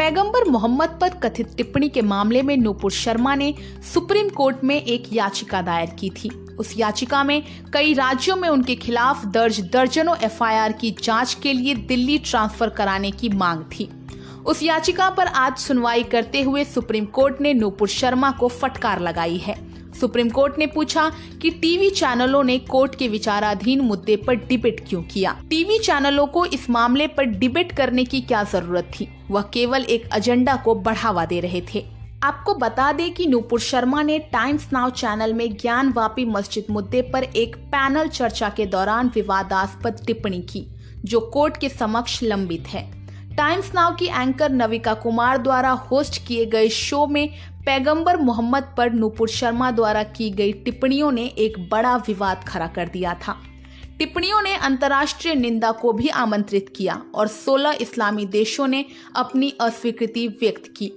पैगंबर मोहम्मद पर कथित टिप्पणी के मामले में नूपुर शर्मा ने सुप्रीम कोर्ट में एक याचिका दायर की थी। उस याचिका में कई राज्यों में उनके खिलाफ दर्ज दर्जनों एफआईआर की जांच के लिए दिल्ली ट्रांसफर कराने की मांग थी। उस याचिका पर आज सुनवाई करते हुए सुप्रीम कोर्ट ने नूपुर शर्मा को फटकार लगाई है। सुप्रीम कोर्ट ने पूछा कि टीवी चैनलों ने कोर्ट के विचाराधीन मुद्दे पर डिबेट क्यों किया। टीवी चैनलों को इस मामले पर डिबेट करने की क्या जरूरत थी, वह केवल एक एजेंडा को बढ़ावा दे रहे थे। आपको बता दें कि नूपुर शर्मा ने टाइम्स नाउ चैनल में ज्ञानवापी मस्जिद मुद्दे पर एक पैनल चर्चा के दौरान विवादास्पद टिप्पणी की, जो कोर्ट के समक्ष लंबित है। टाइम्स नाउ की एंकर नविका कुमार द्वारा होस्ट किए गए शो में पैगंबर मोहम्मद पर नूपुर शर्मा द्वारा की गई टिप्पणियों ने एक बड़ा विवाद खड़ा कर दिया था। टिप्पणियों ने अंतर्राष्ट्रीय निंदा को भी आमंत्रित किया और 16 इस्लामी देशों ने अपनी अस्वीकृति व्यक्त की।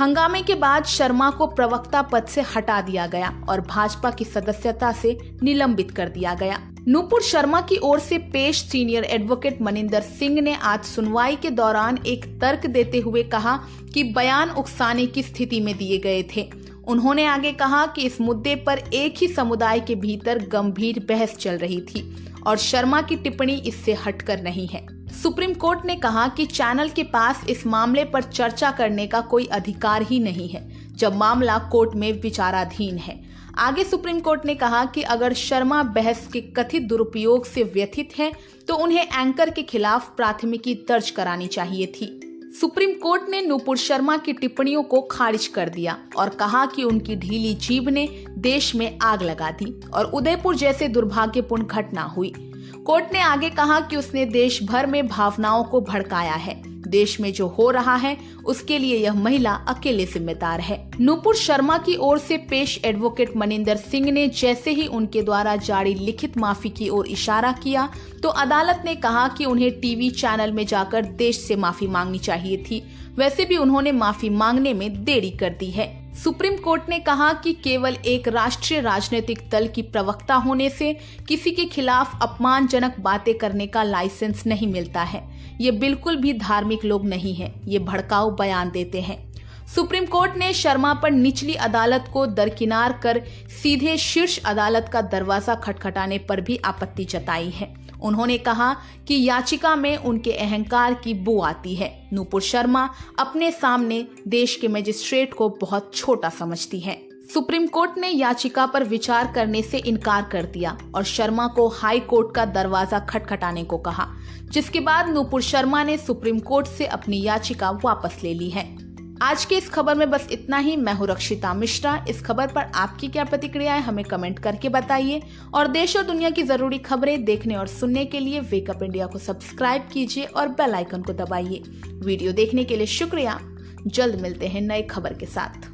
हंगामे के बाद शर्मा को प्रवक्ता पद से हटा दिया गया और भाजपा की सदस्यता से निलंबित कर दिया गया। नूपुर शर्मा की ओर से पेश सीनियर एडवोकेट मनिंदर सिंह ने आज सुनवाई के दौरान एक तर्क देते हुए कहा कि बयान उकसाने की स्थिति में दिए गए थे। उन्होंने आगे कहा कि इस मुद्दे पर एक ही समुदाय के भीतर गंभीर बहस चल रही थी और शर्मा की टिप्पणी इससे हटकर नहीं है। सुप्रीम कोर्ट ने कहा कि चैनल के पास इस मामले पर चर्चा करने का कोई अधिकार ही नहीं है जब मामला कोर्ट में विचाराधीन है। आगे सुप्रीम कोर्ट ने कहा कि अगर शर्मा बहस के कथित दुरुपयोग से व्यथित हैं, तो उन्हें एंकर के खिलाफ प्राथमिकी दर्ज करानी चाहिए थी। सुप्रीम कोर्ट ने नूपुर शर्मा की टिप्पणियों को खारिज कर दिया और कहा कि उनकी ढीली जीभ ने देश में आग लगा दी और उदयपुर जैसे दुर्भाग्यपूर्ण घटना हुई। कोर्ट ने आगे कहा कि उसने देश भर में भावनाओं को भड़काया है। देश में जो हो रहा है उसके लिए यह महिला अकेले जिम्मेदार है। नूपुर शर्मा की ओर से पेश एडवोकेट मनिंदर सिंह ने जैसे ही उनके द्वारा जारी लिखित माफी की ओर इशारा किया, तो अदालत ने कहा कि उन्हें टीवी चैनल में जाकर देश से माफी मांगनी चाहिए थी। वैसे भी उन्होंने माफी मांगने में देरी कर दी है। सुप्रीम कोर्ट ने कहा कि केवल एक राष्ट्रीय राजनीतिक दल की प्रवक्ता होने से किसी के खिलाफ अपमानजनक बातें करने का लाइसेंस नहीं मिलता है। ये बिल्कुल भी धार्मिक लोग नहीं हैं, ये भड़काऊ बयान देते हैं। सुप्रीम कोर्ट ने शर्मा पर निचली अदालत को दरकिनार कर सीधे शीर्ष अदालत का दरवाजा खटखटाने पर भी आपत्ति जताई है। उन्होंने कहा कि याचिका में उनके अहंकार की बू आती है। नूपुर शर्मा अपने सामने देश के मजिस्ट्रेट को बहुत छोटा समझती है। सुप्रीम कोर्ट ने याचिका पर विचार करने से इनकार कर दिया और शर्मा को हाई कोर्ट का दरवाजा खटखटाने को कहा, जिसके बाद नूपुर शर्मा ने सुप्रीम कोर्ट से अपनी याचिका वापस ले ली है। आज के इस खबर में बस इतना ही। मैं हूं रक्षिता मिश्रा। इस खबर पर आपकी क्या प्रतिक्रिया है हमें कमेंट करके बताइए और देश और दुनिया की जरूरी खबरें देखने और सुनने के लिए वेकअप इंडिया को सब्सक्राइब कीजिए और बेल आइकन को दबाइए। वीडियो देखने के लिए शुक्रिया। जल्द मिलते हैं नए खबर के साथ।